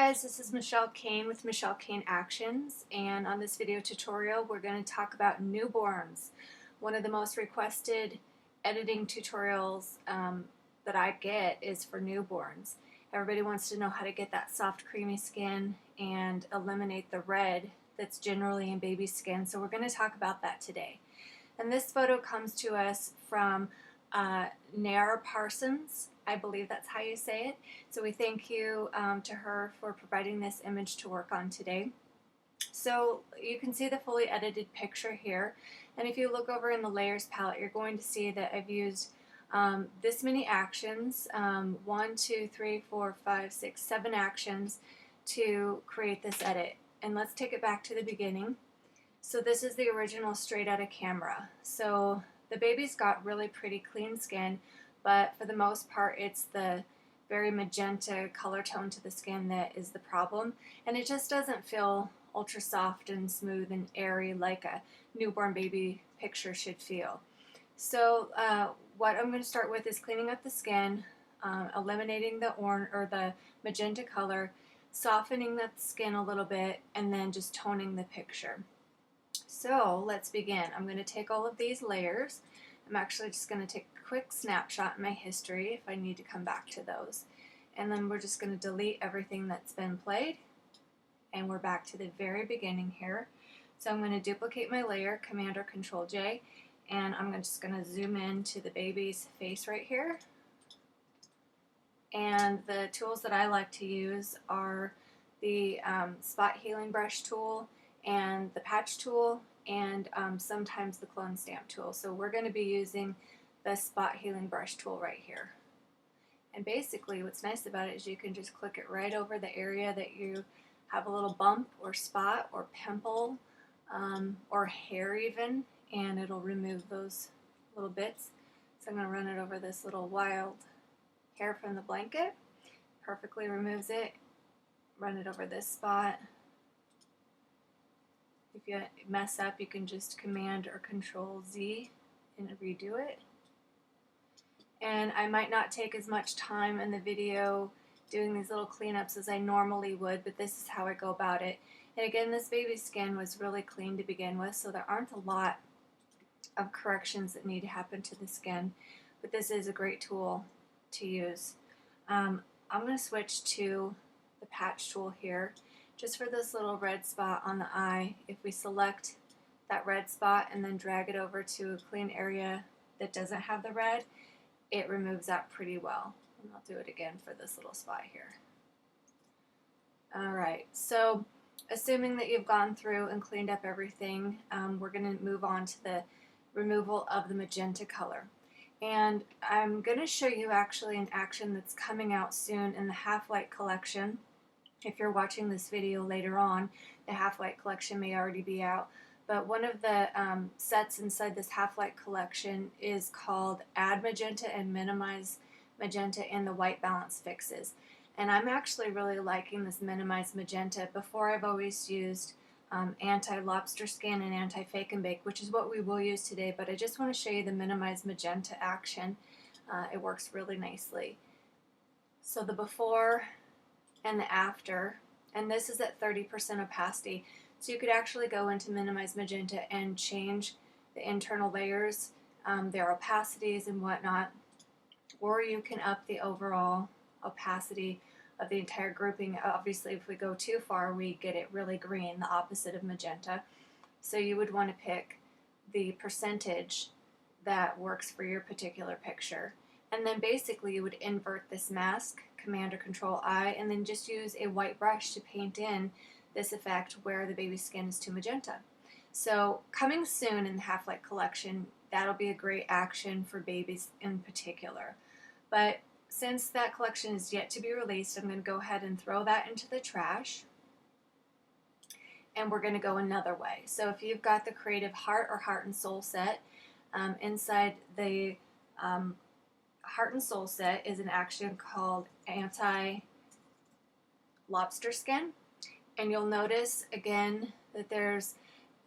guys, this is Michelle Kane with Michelle Kane Actions, and on this video tutorial we're going to talk about newborns. One of the most requested editing tutorials that I get is for newborns. Everybody wants to know how to get that soft creamy skin and eliminate the red that's generally in baby skin, so we're going to talk about that today. And this photo comes to us from Nair Parsons. I believe that's how you say it. So we thank you to her for providing this image to work on today. So you can see the fully edited picture here. And if you look over in the layers palette, you're going to see that I've used this many actions, 1, 2, 3, 4, 5, 6, 7 actions to create this edit. And let's take it back to the beginning. So this is the original straight out of camera. So the baby's got really pretty clean skin, but for the most part it's the very magenta color tone to the skin that is the problem, and it just doesn't feel ultra soft and smooth and airy like a newborn baby picture should feel. So what I'm going to start with is cleaning up the skin, eliminating the orange or the magenta color, softening that skin a little bit, and then just toning the picture. So let's begin. I'm going to take all of these layers. I'm actually just going to take a quick snapshot in my history if I need to come back to those. And then we're just going to delete everything that's been played. And we're back to the very beginning here. So I'm going to duplicate my layer, Command or Control J, and I'm just going to zoom in to the baby's face right here. And the tools that I like to use are the spot healing brush tool and the patch tool, and sometimes the clone stamp tool. So we're going to be using the spot healing brush tool right here. And basically what's nice about it is you can just click it right over the area that you have a little bump or spot or pimple or hair even, and it'll remove those little bits. So I'm going to run it over this little wild hair from the blanket. Perfectly removes it. Run it over this spot. If you mess up, you can just Command or Control Z and redo it. And I might not take as much time in the video doing these little cleanups as I normally would, but this is how I go about it. And again, this baby's skin was really clean to begin with, so there aren't a lot of corrections that need to happen to the skin, but this is a great tool to use. I'm going to switch to the patch tool here. Just for this little red spot on the eye, if we select that red spot and then drag it over to a clean area that doesn't have the red, it removes that pretty well. And I'll do it again for this little spot here. Alright, so assuming that you've gone through and cleaned up everything, we're going to move on to the removal of the magenta color. And I'm going to show you actually an action that's coming out soon in the Half-Light collection. If you're watching this video later on, the Half-Light collection may already be out. But one of the sets inside this Half-Light collection is called Add Magenta and Minimize Magenta in the White Balance Fixes. And I'm actually really liking this Minimize Magenta. Before I've always used Anti-Lobster Skin and Anti-Fake and Bake, which is what we will use today, but I just want to show you the Minimize Magenta action. It works really nicely. So the before and the after, and this is at 30% opacity, so you could actually go into Minimize Magenta and change the internal layers, their opacities and whatnot, or you can up the overall opacity of the entire grouping. Obviously if we go too far we get it really green, the opposite of magenta, so you would want to pick the percentage that works for your particular picture. And then basically you would invert this mask, Command or Control I, and then just use a white brush to paint in this effect where the baby's skin is too magenta. So coming soon in the Half-Light collection, that'll be a great action for babies in particular. But since that collection is yet to be released, I'm going to go ahead and throw that into the trash. And we're going to go another way. So if you've got the Creative Heart or Heart and Soul set, inside the Heart and Soul set is an action called Anti-Lobster Skin. And you'll notice again that there's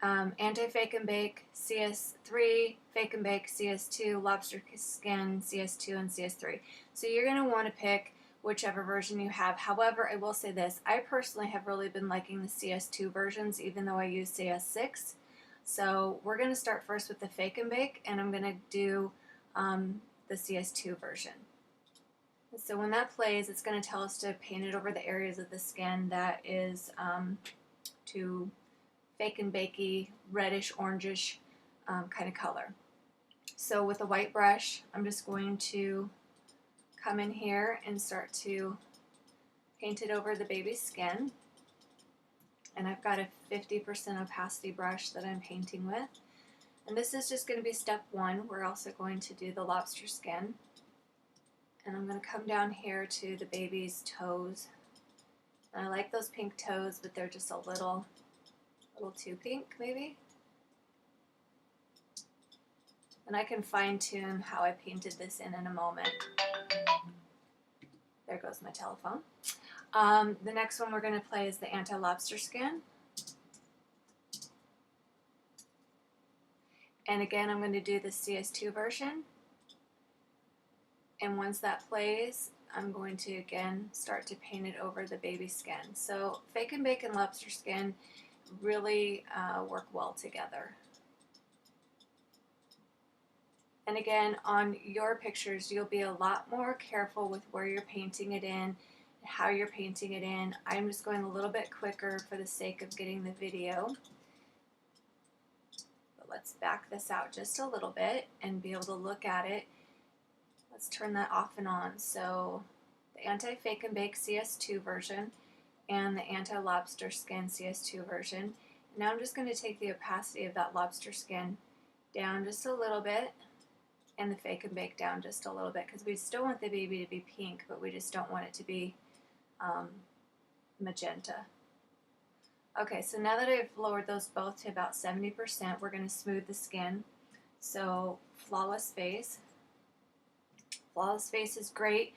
Anti-Fake and Bake CS3, Fake and Bake CS2, Lobster Skin CS2, and CS3. So you're going to want to pick whichever version you have. However, I will say this, I personally have really been liking the CS2 versions, even though I use CS6. So we're going to start first with the Fake and Bake, and I'm going to do the CS2 version. So when that plays, it's going to tell us to paint it over the areas of the skin that is to fake and bakey, reddish, orangish kind of color. So with a white brush, I'm just going to come in here and start to paint it over the baby's skin. And I've got a 50% opacity brush that I'm painting with. And this is just going to be step one. We're also going to do the lobster skin. And I'm going to come down here to the baby's toes. And I like those pink toes, but they're just a little too pink, maybe. And I can fine tune how I painted this in a moment. There goes my telephone. The next one we're going to play is the Anti-Lobster skin. And again, I'm going to do the CS2 version. And once that plays, I'm going to again start to paint it over the baby skin. So Fake and Bake and lobster skin really work well together. And again, on your pictures, you'll be a lot more careful with where you're painting it in, how you're painting it in. I'm just going a little bit quicker for the sake of getting the video. But let's back this out just a little bit and be able to look at it. Let's turn that off and on. So the Anti-Fake and Bake CS2 version and the Anti-Lobster skin CS2 version. And now I'm just going to take the opacity of that lobster skin down just a little bit and the Fake and Bake down just a little bit, because we still want the baby to be pink, but we just don't want it to be magenta. Okay, so now that I've lowered those both to about 70%, we're going to smooth the skin. So Flawless Face. Flawless Face is great.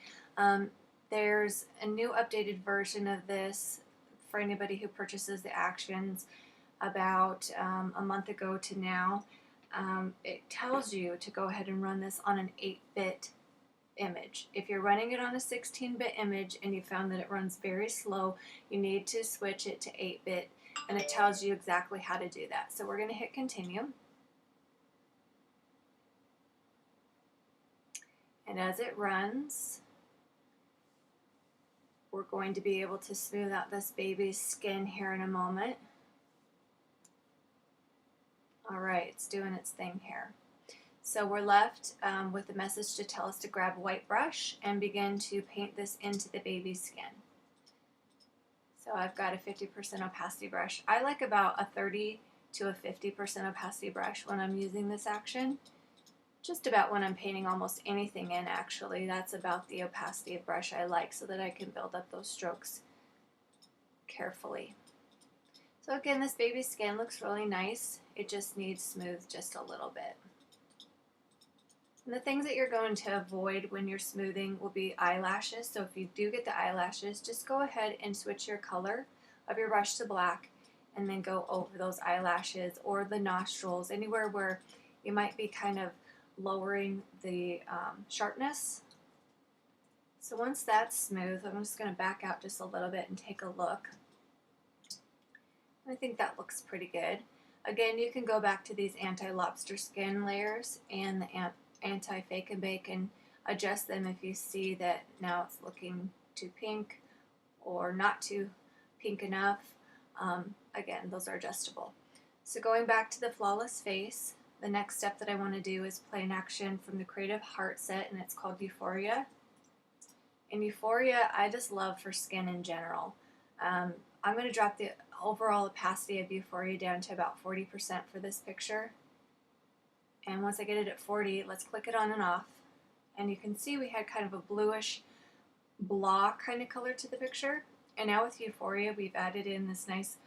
There's a new updated version of this for anybody who purchases the actions about a month ago to now. It tells you to go ahead and run this on an 8-bit image. If you're running it on a 16-bit image and you found that it runs very slow, you need to switch it to 8-bit, and it tells you exactly how to do that. So we're going to hit continue. And as it runs, we're going to be able to smooth out this baby's skin here in a moment. All right, it's doing its thing here. So we're left with the message to tell us to grab a white brush and begin to paint this into the baby's skin. So I've got a 50% opacity brush. I like about a 30 to a 50% opacity brush when I'm using this action. Just about when I'm painting almost anything in, actually. That's about the opacity of brush I like, so that I can build up those strokes carefully. So again, this baby's skin looks really nice. It just needs smooth just a little bit. And the things that you're going to avoid when you're smoothing will be eyelashes. So if you do get the eyelashes, just go ahead and switch your color of your brush to black and then go over those eyelashes or the nostrils, anywhere where you might be kind of lowering the sharpness. So once that's smooth, I'm just going to back out just a little bit and take a look. I think that looks pretty good. Again, you can go back to these Anti-Lobster skin layers and the Anti-Fake and Bake and adjust them if you see that now it's looking too pink or not too pink enough. Again, those are adjustable. So going back to the Flawless Face, the next step that I want to do is play an action from the Creative Heart set, and it's called Euphoria. And Euphoria, I just love for skin in general. I'm going to drop the overall opacity of Euphoria down to about 40% for this picture. And once I get it at 40, let's click it on and off. And you can see we had kind of a bluish blah kind of color to the picture. And now with Euphoria, we've added in this nice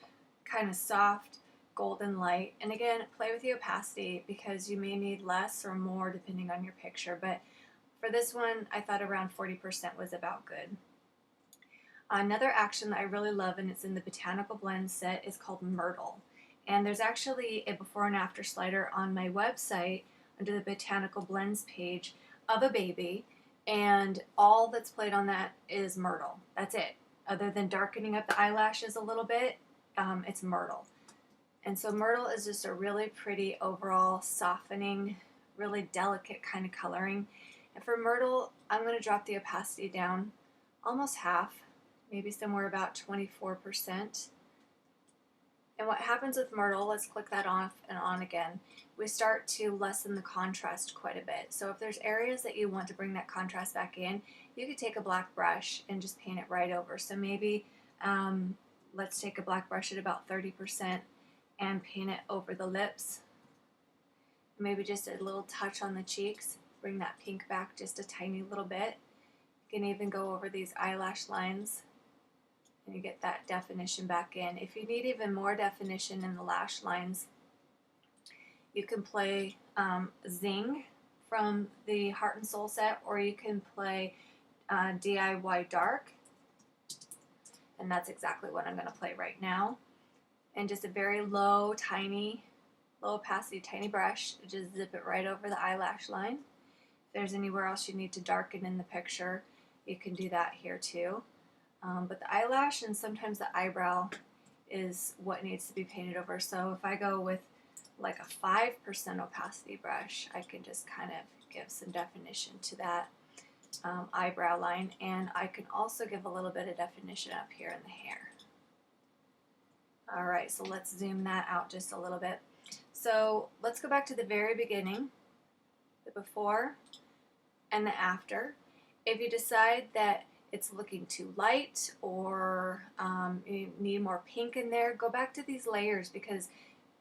kind of soft golden light. And again, play with the opacity because you may need less or more depending on your picture. But for this one, I thought around 40% was about good. Another action that I really love, and it's in the Botanical Blends set, is called Myrtle. And there's actually a before and after slider on my website under the Botanical Blends page of a baby. and all that's played on that is Myrtle. That's it. Other than darkening up the eyelashes a little bit, it's Myrtle. And so Myrtle is just a really pretty overall softening, really delicate kind of coloring. And for Myrtle, I'm going to drop the opacity down almost half, maybe somewhere about 24%. And what happens with Myrtle, let's click that off and on again, we start to lessen the contrast quite a bit. So if there's areas that you want to bring that contrast back in, you could take a black brush and just paint it right over. So maybe let's take a black brush at about 30% and paint it over the lips. Maybe just a little touch on the cheeks. Bring that pink back just a tiny little bit. You can even go over these eyelash lines and you get that definition back in. If you need even more definition in the lash lines, you can play Zing from the Heart and Soul set, or you can play DIY Dark, and that's exactly what I'm going to play right now. And just a very low opacity, tiny brush, just zip it right over the eyelash line. If there's anywhere else you need to darken in the picture, you can do that here too. But the eyelash and sometimes the eyebrow is what needs to be painted over. So if I go with like a 5% opacity brush, I can just kind of give some definition to that eyebrow line, and I can also give a little bit of definition up here in the hair. Alright, so let's zoom that out just a little bit. So let's go back to the very beginning, the before and the after. If you decide that it's looking too light, or you need more pink in there, go back to these layers, because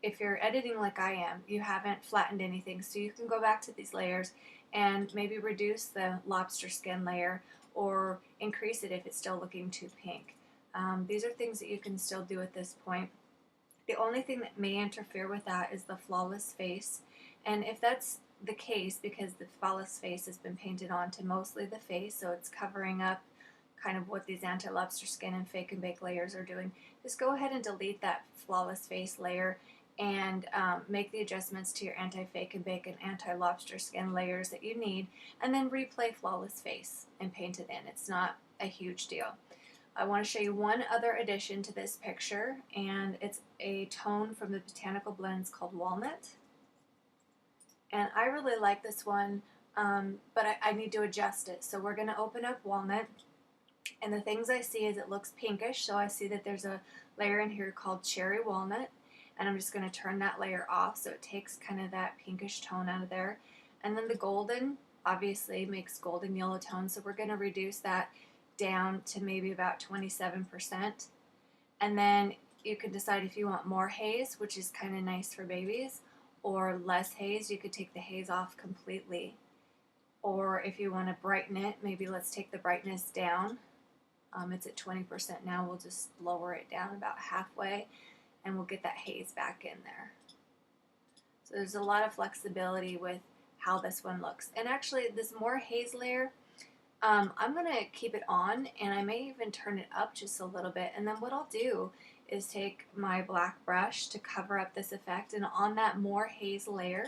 if you're editing like I am, you haven't flattened anything, so you can go back to these layers and maybe reduce the lobster skin layer or increase it if it's still looking too pink. These are things that you can still do at this point. The only thing that may interfere with that is the flawless face, and if that's the case, because the flawless face has been painted onto mostly the face, so it's covering up kind of what these anti-lobster skin and fake and bake layers are doing, just go ahead and delete that flawless face layer and make the adjustments to your anti-fake and bake and anti-lobster skin layers that you need, and then replay flawless face and paint it in. It's not a huge deal. I want to show you one other addition to this picture, and it's a tone from the Botanical Blends called Walnut. And I really like this one, but I need to adjust it. So we're going to open up Walnut, and the things I see is it looks pinkish, so I see that there's a layer in here called Cherry Walnut, and I'm just going to turn that layer off so it takes kind of that pinkish tone out of there. And then the golden obviously makes golden yellow tone, so we're going to reduce that down to maybe about 27%. And then you can decide if you want more haze, which is kind of nice for babies, or less haze. You could take the haze off completely. Or if you want to brighten it, maybe let's take the brightness down. It's at 20% now. We'll just lower it down about halfway, and we'll get that haze back in there. So there's a lot of flexibility with how this one looks. And actually, this more haze layer, I'm going to keep it on, and I may even turn it up just a little bit. And then what I'll do is take my black brush to cover up this effect, and on that more haze layer,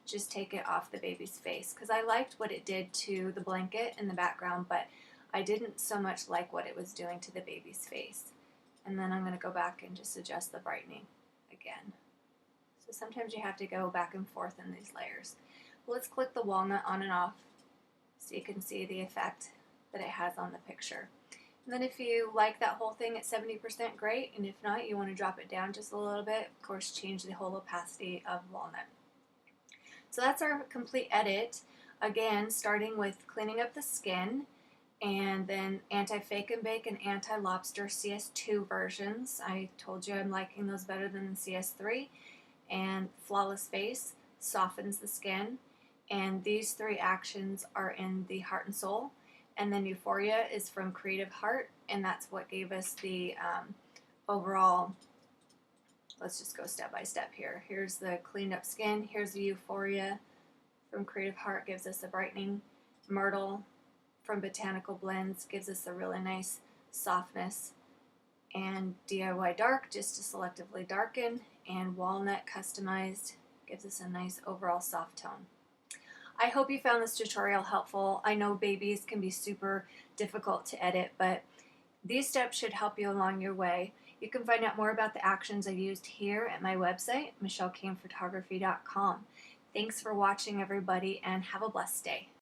just take it off the baby's face, because I liked what it did to the blanket in the background, but I didn't so much like what it was doing to the baby's face. And then I'm going to go back and just adjust the brightening again. So sometimes you have to go back and forth in these layers. Let's click the walnut on and off so you can see the effect that it has on the picture. And then if you like that whole thing at 70%, great, and if not, you want to drop it down just a little bit, of course change the whole opacity of walnut. So that's our complete edit. Again, starting with cleaning up the skin, and then anti-fake and bake and anti-lobster CS2 versions. I told you I'm liking those better than the CS3. And flawless face softens the skin. And these three actions are in the Heart and Soul. And then Euphoria is from Creative Heart, and that's what gave us the overall. Let's just go step by step here. Here's the cleaned up skin. Here's the Euphoria from Creative Heart, gives us a brightening. Myrtle from Botanical Blends gives us a really nice softness. And DIY Dark, just to selectively darken. And Walnut Customized gives us a nice overall soft tone. I hope you found this tutorial helpful. I know babies can be super difficult to edit, but these steps should help you along your way. You can find out more about the actions I used here at my website, michellecanephotography.com. Thanks for watching, everybody, and have a blessed day.